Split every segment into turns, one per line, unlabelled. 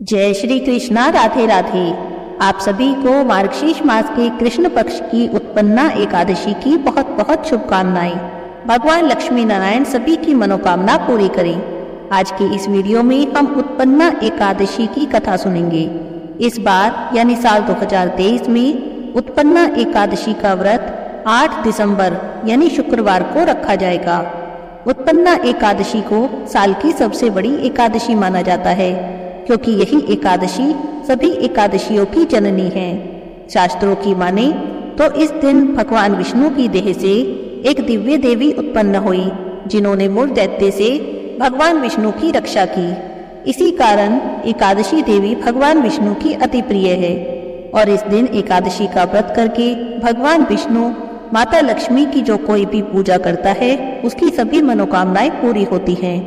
जय श्री कृष्णा। राधे राधे। आप सभी को मार्गशीर्ष मास के कृष्ण पक्ष की उत्पन्ना एकादशी की बहुत बहुत शुभकामनाएं। भगवान लक्ष्मी नारायण सभी की मनोकामना पूरी करें। आज के इस वीडियो में हम उत्पन्ना एकादशी की कथा सुनेंगे। इस बार यानी साल 2023 में उत्पन्ना एकादशी का व्रत 8 दिसंबर यानी शुक्रवार को रखा जाएगा। उत्पन्ना एकादशी को साल की सबसे बड़ी एकादशी माना जाता है, क्योंकि यही एकादशी सभी एकादशियों की जननी है। शास्त्रों की माने तो इस दिन भगवान विष्णु की देह से एक दिव्य देवी उत्पन्न हुई, जिन्होंने मूल दैत्य से भगवान विष्णु की रक्षा की। इसी कारण एकादशी देवी भगवान विष्णु की अति प्रिय है और इस दिन एकादशी का व्रत करके भगवान विष्णु माता लक्ष्मी की जो कोई भी पूजा करता है उसकी सभी मनोकामनाएं पूरी होती हैं।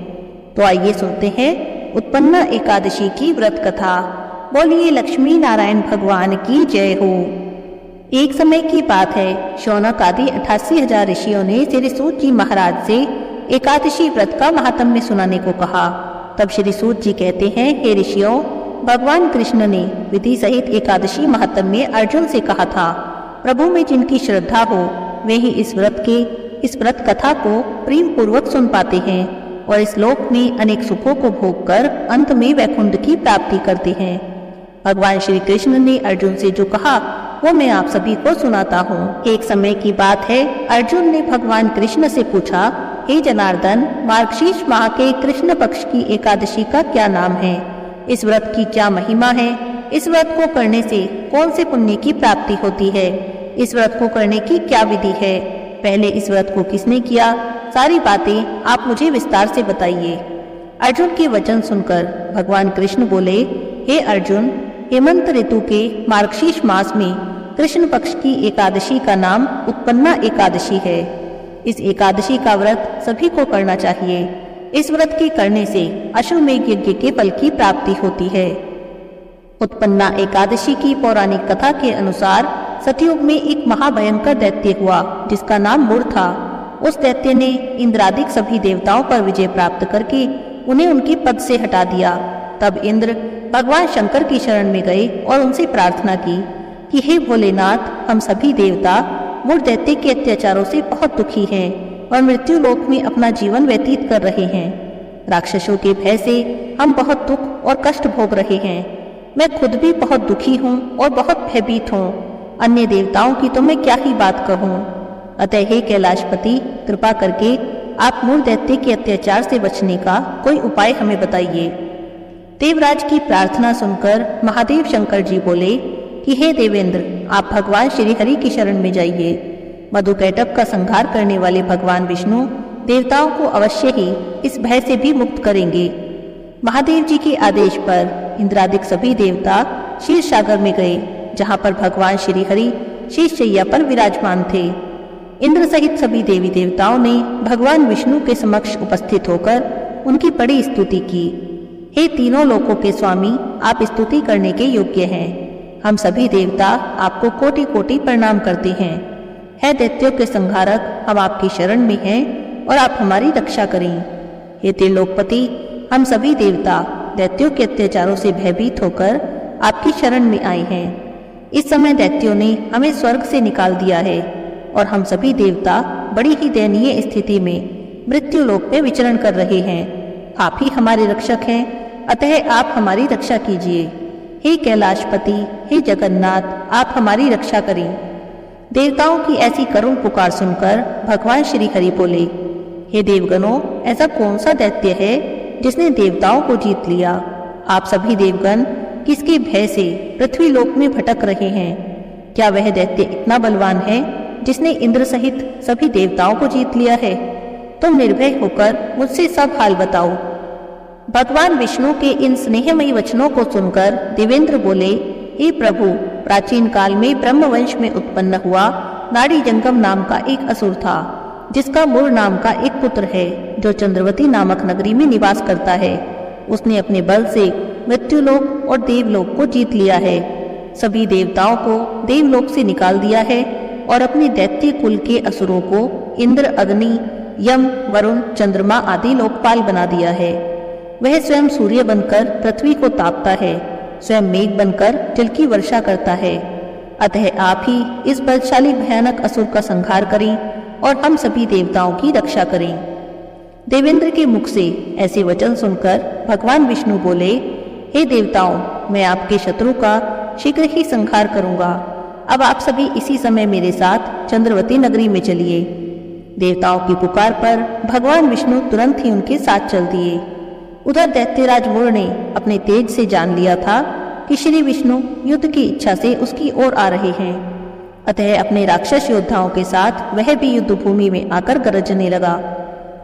तो आइए सुनते हैं उत्पन्ना एकादशी की व्रत कथा। बोलिए लक्ष्मी नारायण भगवान की जय हो। एक समय की बात है, शौनक आदि 88,000 ऋषियों ने श्री सूत जी महाराज से एकादशी व्रत का महात्म्य सुनाने को कहा। तब श्री सूत जी कहते हैं, हे ऋषियों, भगवान कृष्ण ने विधि सहित एकादशी महात्म्य अर्जुन से कहा था। प्रभु में जिनकी श्रद्धा हो वे ही इस व्रत कथा को प्रेम पूर्वक सुन पाते हैं और इस लोक में अनेक सुखों को भोग कर अंत में वैकुंठ की प्राप्ति करते हैं। भगवान श्री कृष्ण ने अर्जुन से जो कहा वो मैं आप सभी को सुनाता हूँ। एक समय की बात है, अर्जुन ने भगवान कृष्ण से पूछा, हे जनार्दन, मार्गशीर्ष माह के कृष्ण पक्ष की एकादशी का क्या नाम है? इस व्रत की क्या महिमा है? इस व्रत को करने से कौन से पुण्य की प्राप्ति होती है? इस व्रत को करने की क्या विधि है? पहले इस व्रत को किसने किया? सारी बातें आप मुझे विस्तार से बताइए। अर्जुन के वचन सुनकर भगवान कृष्ण बोले, हे अर्जुन, हेमंत ऋतु के मार्गशीर्ष मास में कृष्ण पक्ष की एकादशी का नाम उत्पन्ना एकादशी है। इस एकादशी का व्रत सभी को करना चाहिए। इस व्रत के करने से अश्वमेध यज्ञ के फल की प्राप्ति होती है। उत्पन्ना एकादशी की पौराणिक कथा के अनुसार सतयुग में एक महाभयंकर दैत्य हुआ जिसका नाम मूर था। उस दैत्य ने इंद्रादिक सभी देवताओं पर विजय प्राप्त करके उन्हें उनके पद से हटा दिया। तब इंद्र भगवान शंकर की शरण में गए और उनसे प्रार्थना की कि हे भोलेनाथ, हम सभी देवता मूर दैत्य के अत्याचारों से बहुत दुखी हैं और मृत्यु लोक में अपना जीवन व्यतीत कर रहे हैं। राक्षसों के भय से हम बहुत दुख और कष्ट भोग रहे हैं। मैं खुद भी बहुत दुखी हूँ और बहुत भयभीत हूँ। अन्य देवताओं की तो मैं क्या ही बात कहूँ। अतः हे कैलाशपति, कृपा करके आप मूर दैत्य के अत्याचार से बचने का कोई उपाय हमें बताइए। देवराज की प्रार्थना सुनकर महादेव शंकर जी बोले कि हे देवेंद्र, आप भगवान श्री हरि की शरण में जाइए। मधुकैटभ का संहार करने वाले भगवान विष्णु देवताओं को अवश्य ही इस भय से भी मुक्त करेंगे। महादेव जी के आदेश पर इंद्रादिक सभी देवता क्षीर सागर में गए, जहाँ पर भगवान श्री हरि शीशशैया पर विराजमान थे। इंद्र सहित सभी देवी देवताओं ने भगवान विष्णु के समक्ष उपस्थित होकर उनकी बड़ी स्तुति की। हे तीनों लोकों के स्वामी, आप स्तुति करने के योग्य हैं। हम सभी देवता आपको कोटि कोटि प्रणाम करते हैं। हे दैत्यों के संहारक, हम आपकी शरण में हैं और आप हमारी रक्षा करें। हे त्रिलोकपति, हम सभी देवता दैत्यों के अत्याचारों से भयभीत होकर आपकी शरण में आए हैं। इस समय दैत्यों ने हमें स्वर्ग से निकाल दिया है और हम सभी देवता बड़ी ही दयनीय स्थिति में मृत्यु लोक में विचरण कर रहे हैं। आप ही हमारे रक्षक हैं, अतः आप हमारी रक्षा कीजिए। हे कैलाशपति, हे जगन्नाथ, आप हमारी रक्षा करें। देवताओं की ऐसी करुण पुकार सुनकर भगवान श्री हरि बोले, हे देवगणों, ऐसा कौन सा दैत्य है जिसने देवताओं को जीत लिया? आप सभी देवगण किसके भय से पृथ्वी लोक में भटक रहे हैं? क्या वह दैत्य इतना बलवान है जिसने इंद्र सहित सभी देवताओं को जीत लिया है? तुम निर्भय होकर मुझसे सब हाल बताओ। भगवान विष्णु के इन स्नेहमयी वचनों को सुनकर देवेंद्र बोले, हे प्रभु, प्राचीन काल में ब्रह्मवंश में उत्पन्न हुआ नाड़ी जंगम नाम का एक असुर था, जिसका मूर नाम का एक पुत्र है जो चंद्रवती नामक नगरी में निवास करता है। उसने अपने बल से मृत्युलोक और देवलोक को जीत लिया है, सभी देवताओं को देवलोक से निकाल दिया है और अपने दैत्य कुल के असुरों को इंद्र, अग्नि, यम, वरुण, चंद्रमा आदि लोकपाल बना दिया है। वह स्वयं सूर्य बनकर पृथ्वी को तापता है, स्वयं मेघ बनकर जल की वर्षा करता है। अतः आप ही इस बलशाली भयानक असुर का संहार करें और हम सभी देवताओं की रक्षा करें। देवेंद्र के मुख से ऐसे वचन सुनकर भगवान विष्णु बोले, हे देवताओं, मैं आपके शत्रु का शीघ्र ही संहार करूंगा। अब आप सभी इसी समय मेरे साथ चंद्रवती नगरी में चलिए। देवताओं की पुकार पर भगवान विष्णु तुरंत ही उनके साथ चल दिए। उधर दैत्यराज मुर ने अपने तेज से जान लिया था कि श्री विष्णु युद्ध की इच्छा से उसकी ओर आ रहे हैं। अतः अपने राक्षस योद्धाओं के साथ वह भी युद्ध भूमि में आकर गरजने लगा।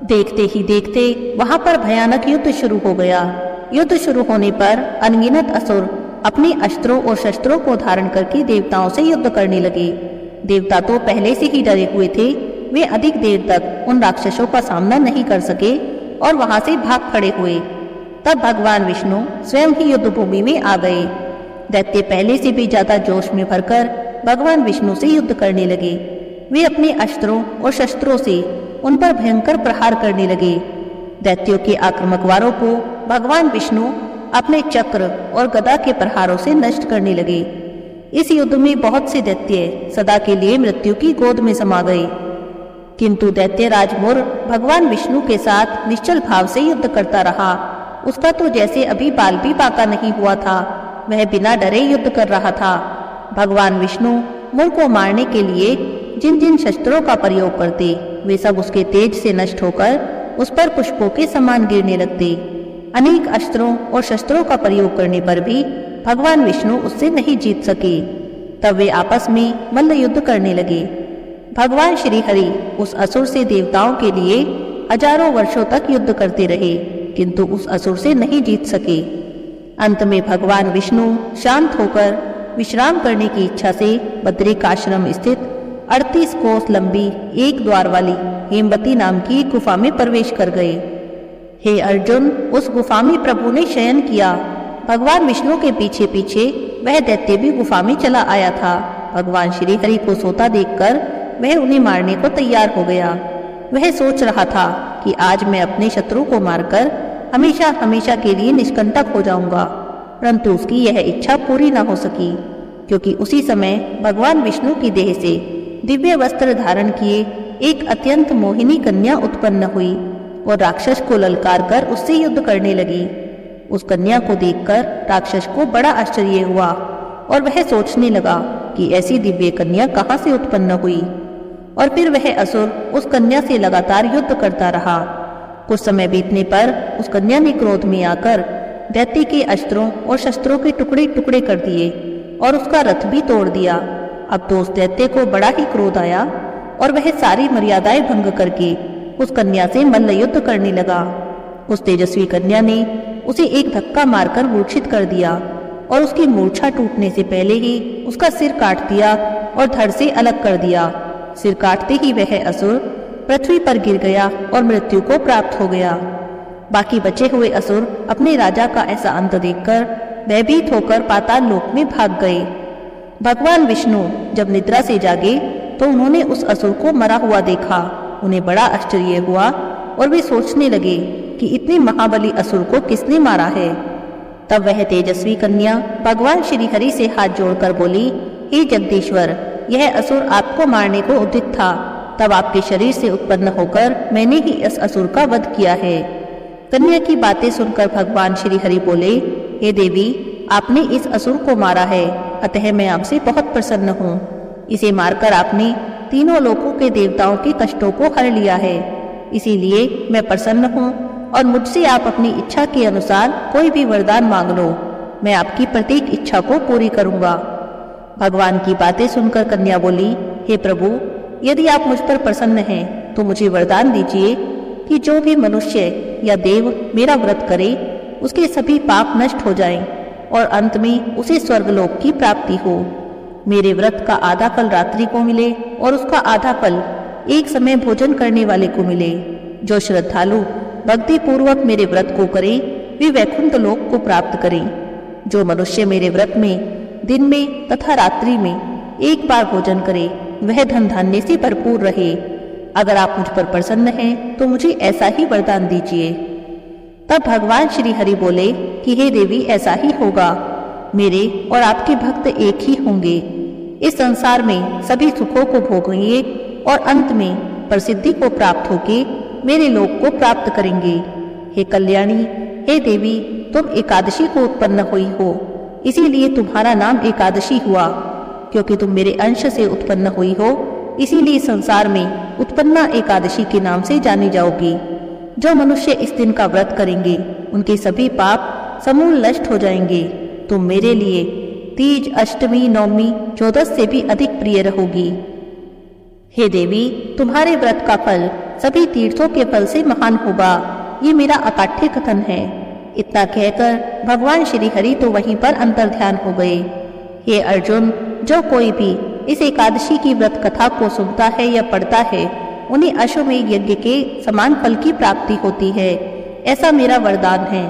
देखते ही देखते वहां पर भयानक युद्ध शुरू हो गया। युद्ध शुरू होने पर अनगिनत असुर अपने अस्त्रों और शस्त्रों को धारण करके देवताओं से युद्ध करने लगे। देवता तो पहले से ही डरे हुए थे। वे अधिक देर तक उन राक्षसों का सामना नहीं कर सके और वहां से भाग खड़े हुए। तब भगवान विष्णु स्वयं ही युद्ध भूमि में आ गए। दैत्य पहले से भी ज्यादा जोश में भरकर भगवान विष्णु से युद्ध करने लगे। वे अपने अस्त्रों और शस्त्रों से उन पर भयंकर प्रहार करने लगे। दैत्यों के आक्रामक वारों को भगवान विष्णु अपने चक्र और गदा के प्रहारों से नष्ट करने लगे। इस युद्ध में बहुत से दैत्य सदा के लिए मृत्यु की गोद में समा गए। किंतु दैत्यराज मुर भगवान विष्णु के साथ निश्चल भाव से युद्ध करता रहा। उसका तो जैसे अभी बाल भी पाका नहीं हुआ था। वह बिना डरे युद्ध कर रहा था। भगवान विष्णु मुर को मारने के लिए जिन जिन शस्त्रों का प्रयोग करते, वे सब उसके तेज से नष्ट होकर उस पर पुष्पों के समान गिरने लगते। अनेक अस्त्रों और शस्त्रों का प्रयोग करने पर भी भगवान विष्णु उससे नहीं जीत सके। तब वे आपस में मल्ल युद्ध करने लगे। भगवान श्री हरि उस असुर से देवताओं के लिए हजारों वर्षों तक युद्ध करते रहे, किंतु उस असुर से नहीं जीत सके। अंत में भगवान विष्णु शांत होकर विश्राम करने की इच्छा से बद्रिकाश्रम स्थित 38 कोस लंबी एक द्वार वाली हेमवती नाम की गुफा में प्रवेश कर गए। हे अर्जुन, उस गुफा में प्रभु ने शयन किया। भगवान विष्णु के पीछे पीछे वह दैत्य भी गुफा में चला आया था। भगवान श्री हरि को सोता देखकर वह उन्हें मारने को तैयार हो गया। वह सोच रहा था कि आज मैं अपने शत्रु को मारकर हमेशा हमेशा के लिए निष्कंटक हो जाऊंगा, परंतु उसकी यह इच्छा पूरी न हो सकी, क्योंकि उसी समय भगवान विष्णु की देह से दिव्य वस्त्र धारण किए एक अत्यंत मोहिनी कन्या उत्पन्न हुई और राक्षस को ललकार कर उससे युद्ध करने लगी। उस कन्या को देखकर राक्षस को बड़ा आश्चर्य हुआ और वह सोचने लगा कि ऐसी दिव्य कन्या कहाँ से उत्पन्न हुई। और फिर वह असुर उस कन्या से लगातार युद्ध करता रहा। कुछ समय बीतने पर उस कन्या ने क्रोध में आकर दैत्य के अस्त्रों और शस्त्रों के टुकड़े टुकड़े कर दिए और उसका रथ भी तोड़ दिया। अब तो उस दैत्य को बड़ा ही क्रोध आया और वह सारी मर्यादाएं भंग करके उस कन्या से मल्ल युद्ध करने लगा। उस तेजस्वी कन्या ने उसे एक धक्का मारकर मूर्छित कर दिया और उसकी मूर्छा टूटने से पहले ही उसका सिर काट दिया और धड़ से अलग कर दिया। सिर काटते ही वह असुर पृथ्वी पर गिर गया और मृत्यु को प्राप्त हो गया। बाकी बचे हुए असुर अपने राजा का ऐसा अंत देखकर भयभीत होकर पाताल लोक में भाग गए। भगवान विष्णु जब निद्रा से जागे तो उन्होंने उस असुर को मरा हुआ देखा। उन्हें बड़ा आश्चर्य हुआ और वे सोचने लगे कि इतने महाबली असुर को किसने मारा है। तब वह तेजस्वी कन्या भगवान श्री हरि से हाथ जोड़कर बोली, हे जगदीश्वर, यह असुर आपको मारने को उद्यत था। तब आपके शरीर से उत्पन्न होकर मैंने ही इस असुर का वध किया है। कन्या की बातें सुनकर भगवान श्री हरि बोले, हे देवी, आपने इस असुर को मारा है, अतः मैं आपसे बहुत प्रसन्न हूँ। इसे मारकर आपने तीनों लोकों के देवताओं के कष्टों को हर लिया है, इसीलिए मैं प्रसन्न हूँ और मुझसे आप अपनी इच्छा के अनुसार कोई भी वरदान मांग लो। मैं आपकी प्रत्येक इच्छा को पूरी करूँगा। भगवान की बातें सुनकर कन्या बोली, हे प्रभु, यदि आप मुझ पर प्रसन्न हैं तो मुझे वरदान दीजिए कि जो भी मनुष्य या देव मेरा व्रत करे उसके सभी पाप नष्ट हो जाएं और अंत में उसे स्वर्गलोक की प्राप्ति हो। मेरे व्रत का आधा फल रात्रि को मिले और उसका आधा फल एक समय भोजन करने वाले को मिले। जो श्रद्धालु भक्ति पूर्वक मेरे व्रत को करे वे वैकुंठ लोक को प्राप्त करें। जो मनुष्य मेरे व्रत में दिन में तथा रात्रि में एक बार भोजन करे वह धन धान्य से भरपूर रहे। अगर आप मुझ पर प्रसन्न हैं तो मुझे ऐसा ही वरदान दीजिए। तब भगवान श्री हरि बोले कि हे देवी, ऐसा ही होगा। मेरे और आपके भक्त एक ही होंगे। इस संसार में सभी सुखों को भोगेंगे और अंत में प्रसिद्धि को प्राप्त होके मेरे लोक को प्राप्त करेंगे। हे कल्याणी, हे देवी, तुम एकादशी को उत्पन्न हुई हो, इसीलिए तुम्हारा नाम एकादशी हुआ। क्योंकि तुम मेरे अंश से उत्पन्न हुई हो, इसीलिए संसार में उत्पन्ना एकादशी के नाम से जानी जाओगी। जो मनुष्य इस दिन का व्रत करेंगे, उनके सभी पाप समूल नष्ट हो जाएंगे। तुम मेरे लिए तीज, अष्टमी, नवमी, 14 से भी अधिक प्रिय रहोगी। हे देवी, तुम्हारे व्रत का फल सभी तीर्थों के फल से महान होगा, ये मेरा अकाठ्य कथन है। इतना कहकर भगवान श्री हरि तो वहीं पर अंतर्ध्यान हो गए। हे अर्जुन, जो कोई भी इस एकादशी की व्रत कथा को सुनता है या पढ़ता है, उन्हें अश्वमेध यज्ञ के समान फल की प्राप्ति होती है, ऐसा मेरा वरदान है।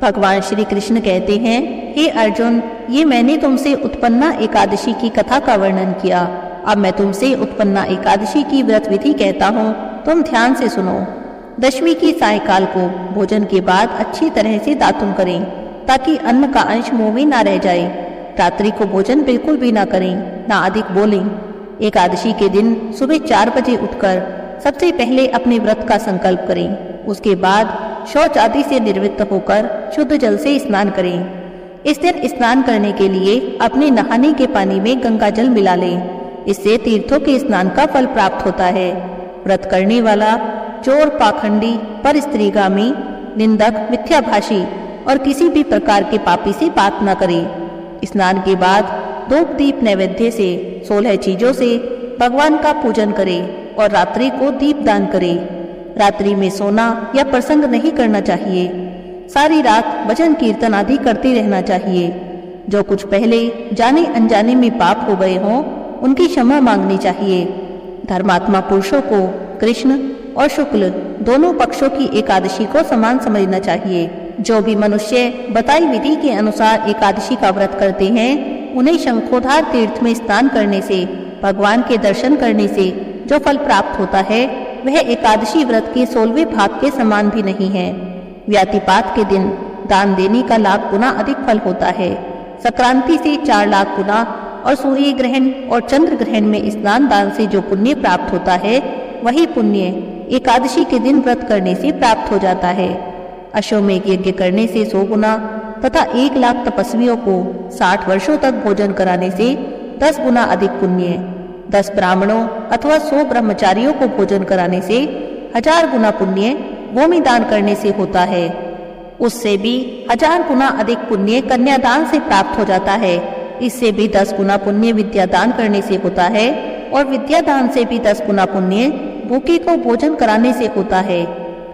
भगवान श्री कृष्ण कहते हैं, हे अर्जुन, ये मैंने तुमसे उत्पन्ना एकादशी की कथा का वर्णन किया। अब मैं तुमसे उत्पन्ना एकादशी की व्रत विधि कहता हूँ, तुम ध्यान से सुनो। दशमी की सायकाल को भोजन के बाद अच्छी तरह से दातुन करें, ताकि अन्न का अंश मुंह में ना रह जाए। रात्रि को भोजन बिल्कुल भी ना करें, ना अधिक बोलें। एकादशी के दिन सुबह 4 बजे उठकर सबसे पहले अपने व्रत का संकल्प करें। उसके बाद शौच आदि से निवृत्त होकर शुद्ध जल से स्नान करें। इस दिन स्नान करने के लिए अपने नहाने के पानी में गंगा जल मिला लें। इससे तीर्थों के स्नान का फल प्राप्त होता है। व्रत करने वाला चोर, पाखंडी, पर स्त्रीगामी, निंदक, मिथ्याभाषी और किसी भी प्रकार के पापी से बात न करे। स्नान के बाद धूप दीप नैवेद्य से 16 चीजों से भगवान का पूजन करे और रात्रि को दीप दान करे। रात्रि में सोना या प्रसंग नहीं करना चाहिए। सारी रात भजन कीर्तन आदि करते रहना चाहिए। जो कुछ पहले जाने अनजाने में पाप हो गए हों, उनकी क्षमा मांगनी चाहिए। धर्मात्मा पुरुषों को कृष्ण और शुक्ल दोनों पक्षों की एकादशी को समान समझना चाहिए। जो भी मनुष्य बताई विधि के अनुसार एकादशी का व्रत करते हैं, उन्हें शंखोधार तीर्थ में स्नान करने से, भगवान के दर्शन करने से जो फल प्राप्त होता है, वह एकादशी व्रत के 16वें भाग के समान भी नहीं है। व्यातिपात के दिन दान देने का लाख गुना अधिक फल होता है। संक्रांति से 4 लाख गुना और सूर्य ग्रहण और चंद्र ग्रहण में स्नान दान से जो पुण्य प्राप्त होता है, वही पुण्य एकादशी के दिन व्रत करने से प्राप्त हो जाता है। अश्वमेध यज्ञ करने से 100 गुना तथा 1 लाख तपस्वियों को 60 वर्षों तक भोजन कराने से 10 गुना अधिक पुण्य, 10 ब्राह्मणों अथवा 100 ब्रह्मचारियों को भोजन कराने से 1000 गुना पुण्य भूमि दान करने से होता है। उससे भी 1000 गुना अधिक पुण्य कन्यादान से प्राप्त हो जाता है। इससे भी 10 गुना पुण्य विद्यादान करने से होता है और विद्यादान से भी 10 गुना पुण्य भूखे को भोजन कराने से होता है।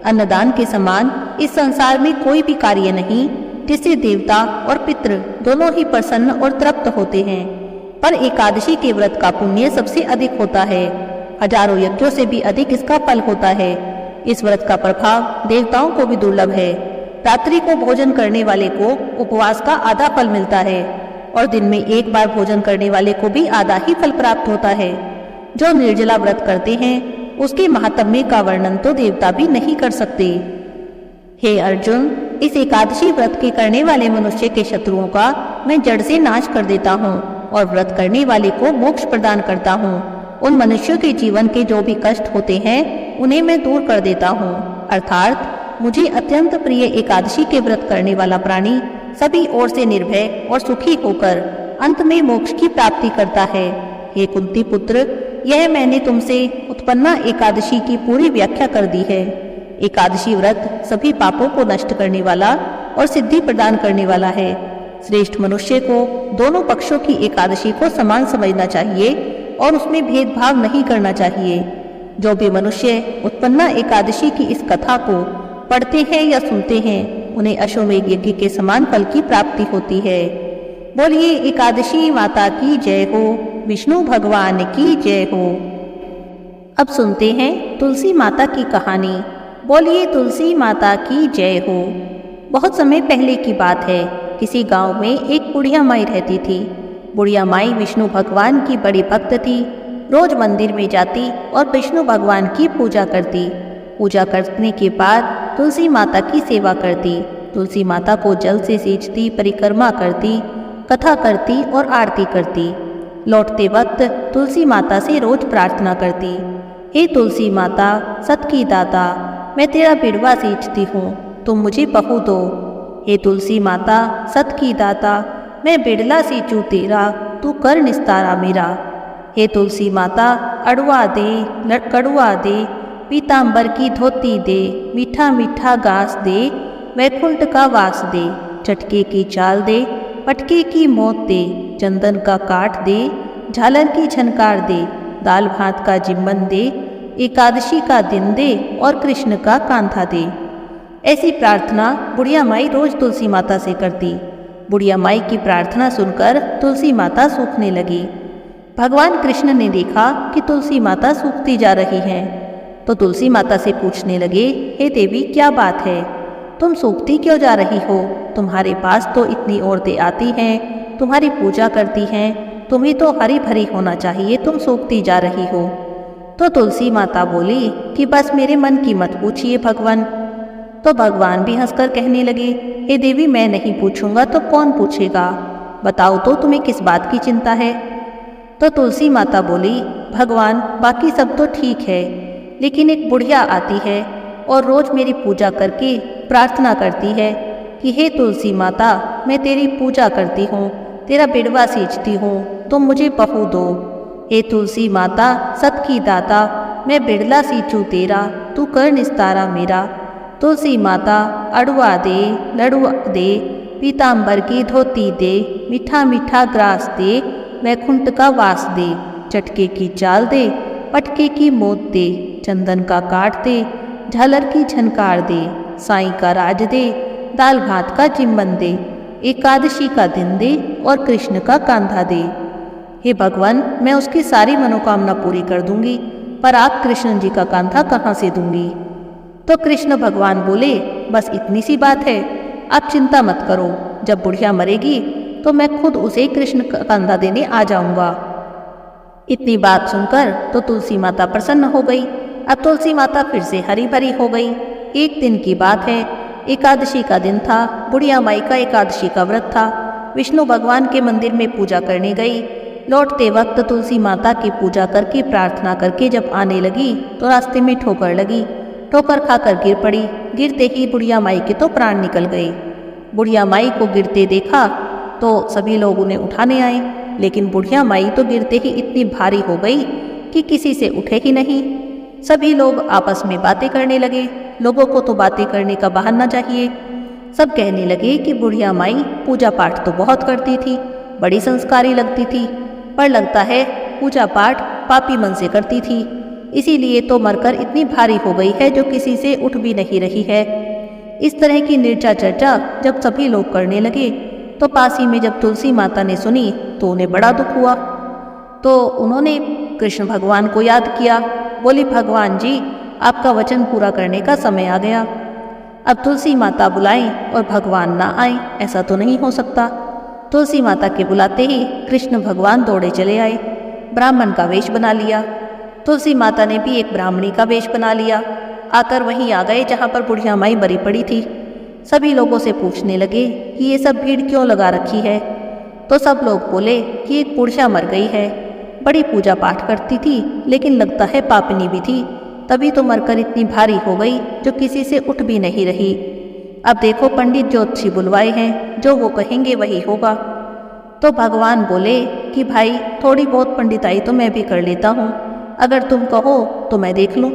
अन्नदान के समान इस संसार में कोई भी कार्य नहीं जिससे देवता और पितृ दोनों ही प्रसन्न और तृप्त होते हैं। पर एकादशी के व्रत का पुण्य सबसे अधिक होता है। हजारों यज्ञों से भी अधिक इसका फल होता है। इस व्रत का प्रभाव देवताओं को भी दुर्लभ है। रात्रि को भोजन करने वाले को उपवास का आधा फल मिलता है और दिन में 1 बार भोजन करने वाले को भी आधा ही फल प्राप्त होता है। जो निर्जला व्रत करते हैं, उसके महात्म्य का वर्णन तो देवता भी नहीं कर सकते। हे अर्जुन, इस एकादशी व्रत के करने वाले मनुष्य के शत्रुओं का मैं जड़ से नाश कर देता हूँ और व्रत करने वाले को मोक्ष प्रदान करता हूँ। उन मनुष्यों के जीवन के जो भी कष्ट होते हैं, उन्हें मैं दूर कर देता हूँ। अर्थात मुझे अत्यंत प्रिय एकादशी के व्रत करने वाला प्राणी सभी ओर से निर्भय और सुखी होकर अंत में मोक्ष की प्राप्ति करता है। हे कुंती पुत्र, यह मैंने तुमसे उत्पन्ना एकादशी की पूरी व्याख्या कर दी है। एकादशी व्रत सभी पापों को नष्ट करने वाला और सिद्धि प्रदान करने वाला है। श्रेष्ठ मनुष्य को दोनों पक्षों की एकादशी को समान समझना चाहिए और उसमें भेदभाव नहीं करना चाहिए। जो भी मनुष्य उत्पन्ना एकादशी की इस कथा को पढ़ते हैं या सुनते हैं, उन्हें अश्वमेध यज्ञ के समान फल की प्राप्ति होती है। बोलिए एकादशी माता की जय हो, विष्णु भगवान की जय हो। अब सुनते हैं तुलसी माता की कहानी। बोलिए तुलसी माता की जय हो। बहुत समय पहले की बात है। किसी गांव में एक बुढ़िया माई रहती थी। बुढ़िया माई विष्णु भगवान की बड़ी भक्त थी। रोज मंदिर में जाती और विष्णु भगवान की पूजा करती। पूजा करने के बाद तुलसी माता की सेवा करती, तुलसी माता को जल से सींचती, परिक्रमा करती, कथा करती और आरती करती। लौटते वक्त तुलसी माता से रोज प्रार्थना करती, हे तुलसी माता सत की दाता, मैं तेरा बिड़वा सींचती हूँ, तुम मुझे बहू दो। हे तुलसी माता सत की दाता, मैं बिड़ला सींचूं तेरा, तू कर निस्तारा मेरा। हे तुलसी माता अड़वा दे, कड़वा दे, पीताम्बर की धोती दे, मीठा मीठा घास दे, वैकुंठ का वास दे, चटके की चाल दे, पटके की मौत दे, चंदन का काट दे, झालर की झनकार दे, दाल भात का जिम्मन दे, एकादशी का दिन दे और कृष्ण का कांधा दे। ऐसी प्रार्थना बुढ़िया माई रोज तुलसी माता से करती। बुढ़िया माई की प्रार्थना सुनकर तुलसी माता सूखने लगी। भगवान कृष्ण ने देखा कि तुलसी माता सूखती जा रही हैं, तो तुलसी माता से पूछने लगे, हे देवी क्या बात है, तुम सूखती क्यों जा रही हो? तुम्हारे पास तो इतनी औरतें आती हैं, तुम्हारी पूजा करती हैं, तुम्हें तो हरी भरी होना चाहिए, तुम सूखती जा रही हो। तो तुलसी माता बोली कि बस मेरे मन की मत पूछिए भगवान। तो भगवान भी हंसकर कहने लगे, हे देवी मैं नहीं पूछूंगा तो कौन पूछेगा, बताओ तो तुम्हें किस बात की चिंता है? तो तुलसी माता बोली, भगवान बाकी सब तो ठीक है, लेकिन एक बुढ़िया आती है और रोज मेरी पूजा करके प्रार्थना करती है कि हे तुलसी माता मैं तेरी पूजा करती हूँ, तेरा बिड़वा सींचती हूँ, तुम मुझे बहू दो। हे तुलसी माता सत की दाता, मैं बिड़ला सींचूं तेरा, तू कर निस्तारा मेरा। तुलसी माता अड़वा दे, लड़वा दे, पीताम्बर की धोती दे, मीठा मीठा ग्रास दे, वैकुंठ का वास दे, चटके की चाल दे, पटके की मौत दे, चंदन का काट दे, झालर की झनकार दे, साईं का राज दे, दाल भात का जिम्मन दे, एकादशी का दिन दे और कृष्ण का कांधा दे। हे भगवान मैं उसकी सारी मनोकामना पूरी कर दूंगी, पर आप कृष्ण जी का कांधा कहाँ से दूंगी? तो कृष्ण भगवान बोले, बस इतनी सी बात है, आप चिंता मत करो, जब बुढ़िया मरेगी तो मैं खुद उसे कृष्ण का कांधा देने आ जाऊंगा। इतनी बात सुनकर तो तुलसी माता प्रसन्न हो गई। अब तुलसी माता फिर से हरी भरी हो गई। एक दिन की बात है, एकादशी का दिन था। बुढ़िया माई का एकादशी का व्रत था। विष्णु भगवान के मंदिर में पूजा करने गई। लौटते वक्त तुलसी माता की पूजा करके प्रार्थना करके जब आने लगी तो रास्ते में ठोकर लगी। ठोकर खाकर गिर पड़ी। गिरते ही बुढ़िया माई के तो प्राण निकल गए। बुढ़िया माई को गिरते देखा तो सभी लोग उन्हें उठाने आए, लेकिन बुढ़िया माई तो गिरते ही इतनी भारी हो गई कि किसी से उठे ही नहीं। सभी लोग आपस में बातें करने लगे। लोगों को तो बातें करने का बहाना चाहिए। सब कहने लगे कि बुढ़िया माई पूजा पाठ तो बहुत करती थी, बड़ी संस्कारी लगती थी, पर लगता है पूजा पाठ पापी मन से करती थी, इसीलिए तो मरकर इतनी भारी हो गई है जो किसी से उठ भी नहीं रही है। इस तरह की निर्जा चर्चा जब सभी लोग करने लगे तो पास ही में जब तुलसी माता ने सुनी तो उन्हें बड़ा दुख हुआ। तो उन्होंने कृष्ण भगवान को याद किया। बोली, भगवान जी आपका वचन पूरा करने का समय आ गया। अब तुलसी माता बुलाएं और भगवान ना आए, ऐसा तो नहीं हो सकता। तुलसी माता के बुलाते ही कृष्ण भगवान दौड़े चले आए। ब्राह्मण का वेश बना लिया। तुलसी माता ने भी एक ब्राह्मणी का वेश बना लिया। आकर वहीं आ गए जहाँ पर बुढ़िया माई मरी पड़ी थी। सभी लोगों से पूछने लगे कि ये सब भीड़ क्यों लगा रखी है। तो सब लोग बोले कि एक बुढ़िया मर गई है, बड़ी पूजा पाठ करती थी, लेकिन लगता है पापिनी भी थी, तभी तो मरकर इतनी भारी हो गई जो किसी से उठ भी नहीं रही। अब देखो पंडित ज्योतिषी बुलवाए हैं, जो वो कहेंगे वही होगा। तो भगवान बोले कि भाई थोड़ी बहुत पंडिताई तो मैं भी कर लेता हूँ, अगर तुम कहो तो मैं देख लूँ।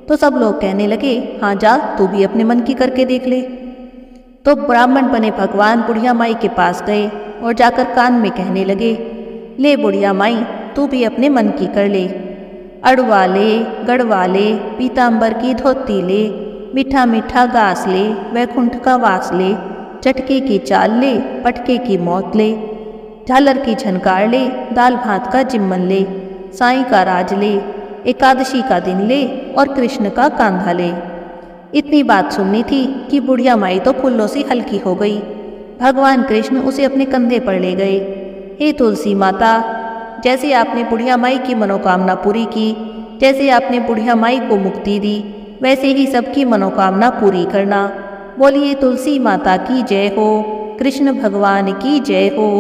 तो सब लोग कहने लगे, हाँ जा तू भी अपने मन की करके देख ले। तो ब्राह्मण बने भगवान बुढ़िया माई के पास गए और जाकर कान में कहने लगे, ले बुढ़िया माई तू भी अपने मन की कर ले। अड़वा ले, गड़वा ले, पीताम्बर की धोती ले, मीठा मीठा घास ले, वैकुंठ का वास ले, चटके की चाल ले, पटके की मौत ले, झालर की झनकार ले, दाल भात का जिम्मन ले, साईं का राज ले, एकादशी का दिन ले और कृष्ण का कांधा ले। इतनी बात सुननी थी कि बुढ़िया माई तो फूलों सी हल्की हो गई। भगवान कृष्ण उसे अपने कंधे पर ले गए। हे तुलसी माता, जैसे आपने बुढ़िया माई की मनोकामना पूरी की, जैसे आपने बुढ़िया माई को मुक्ति दी, वैसे ही सबकी मनोकामना पूरी करना। बोलिए तुलसी माता की जय हो, कृष्ण भगवान की जय हो।